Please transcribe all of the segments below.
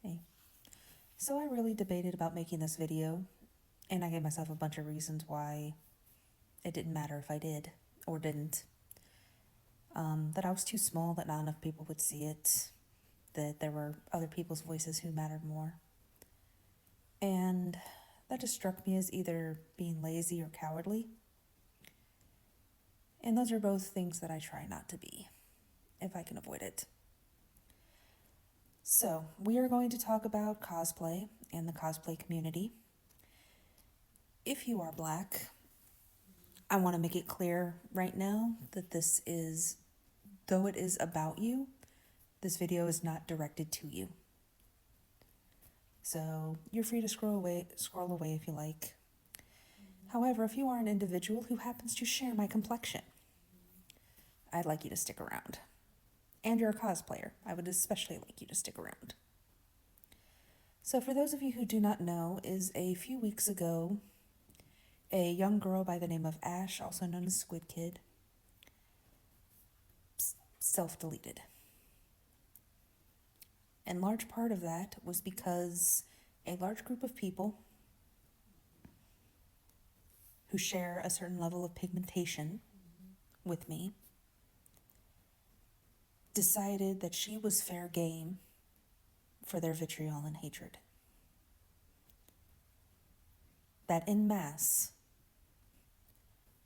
Hey. So I really debated about making this video, and I gave myself a bunch of reasons why it didn't matter if I did or didn't. That I was too small, that not enough people would see it, that there were other people's voices who mattered more. And that just struck me as either being lazy or cowardly. And those are both things that I try not to be, if I can avoid it. So, we are going to talk about cosplay and the cosplay community. If you are Black, I want to make it clear right now that this is, though it is about you, this video is not directed to you. So you're free to scroll away if you like. However, if you are an individual who happens to share my complexion, I'd like you to stick around. And you're a cosplayer, I would especially like you to stick around. So for those of you who do not know, is a few weeks ago, a young girl by the name of Ash, also known as Squid Kid, self-deleted. And large part of that was because a large group of people who share a certain level of pigmentation with me decided that she was fair game for their vitriol and hatred. That en masse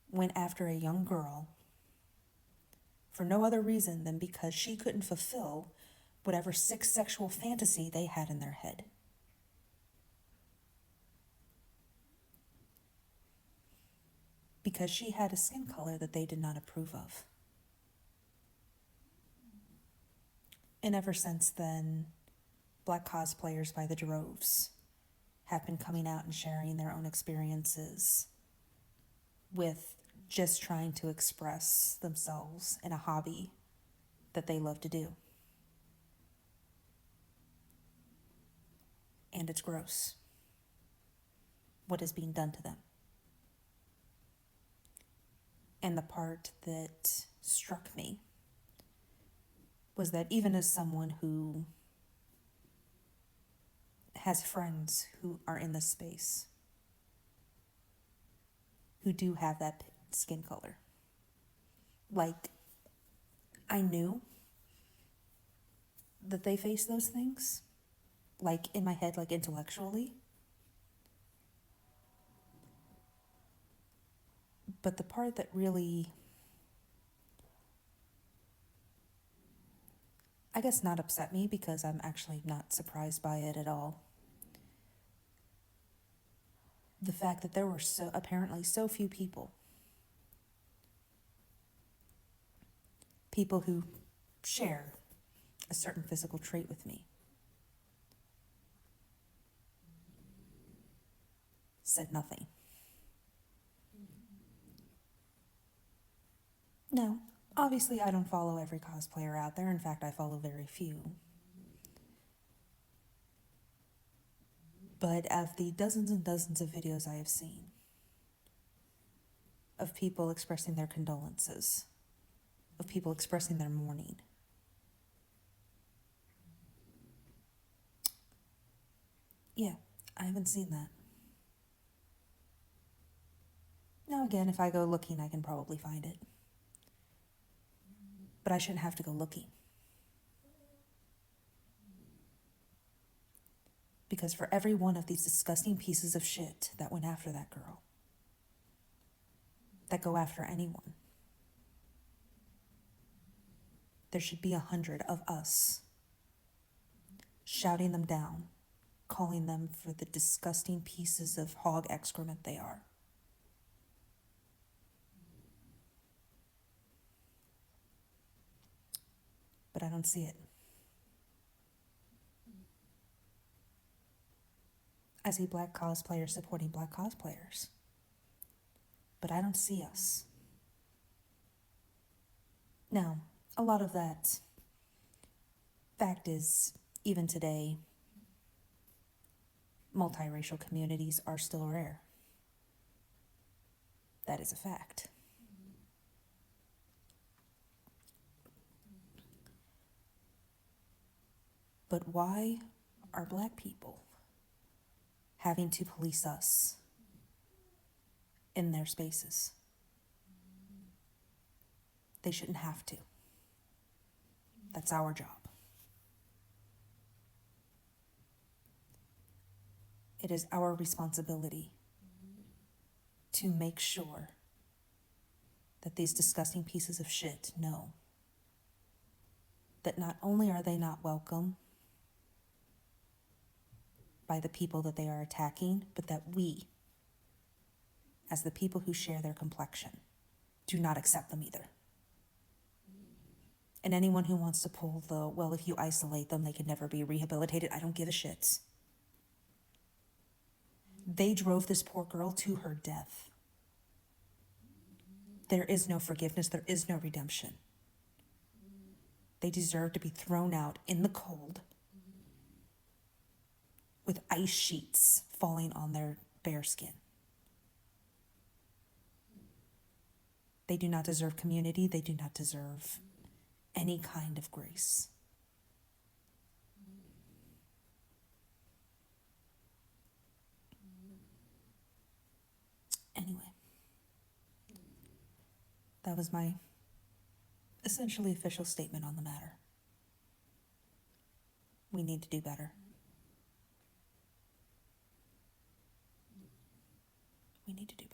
went after a young girl for no other reason than because she couldn't fulfill whatever sick sexual fantasy they had in their head. Because she had a skin color that they did not approve of. And ever since then, Black cosplayers by the droves have been coming out and sharing their own experiences with just trying to express themselves in a hobby that they love to do. And it's gross what is being done to them. And the part that struck me was that even as someone who has friends who are in this space, who do have that skin color, like, I knew that they face those things, like in my head, like intellectually. But the part that really, I guess, not upset me, because I'm actually not surprised by it at all, the fact that there were apparently so few people who share a certain physical trait with me, said nothing. No, obviously I don't follow every cosplayer out there. In fact, I follow very few. But of the dozens and dozens of videos I have seen of people expressing their condolences, of people expressing their mourning, yeah, I haven't seen that. Now again, if I go looking, I can probably find it. But I shouldn't have to go looking. Because for every one of these disgusting pieces of shit that went after that girl, that go after anyone, there should be 100 of us shouting them down, calling them for the disgusting pieces of hog excrement they are. But I don't see it. I see Black cosplayers supporting Black cosplayers, but I don't see us. Now, a lot of that fact is, even today, multiracial communities are still rare. That is a fact. But why are black people having to police us in their spaces. They shouldn't have to. That's our job. It is our responsibility to make sure that these disgusting pieces of shit know that not only are they not welcome by the people that they are attacking, but that we, as the people who share their complexion, do not accept them either. And anyone who wants to pull the, well, if you isolate them, they can never be rehabilitated, I don't give a shit. They drove this poor girl to her death. There is no forgiveness, there is no redemption. They deserve to be thrown out in the cold with ice sheets falling on their bare skin. They do not deserve community, they do not deserve any kind of grace. Anyway, that was my essentially official statement on the matter. We need to do better. We need to do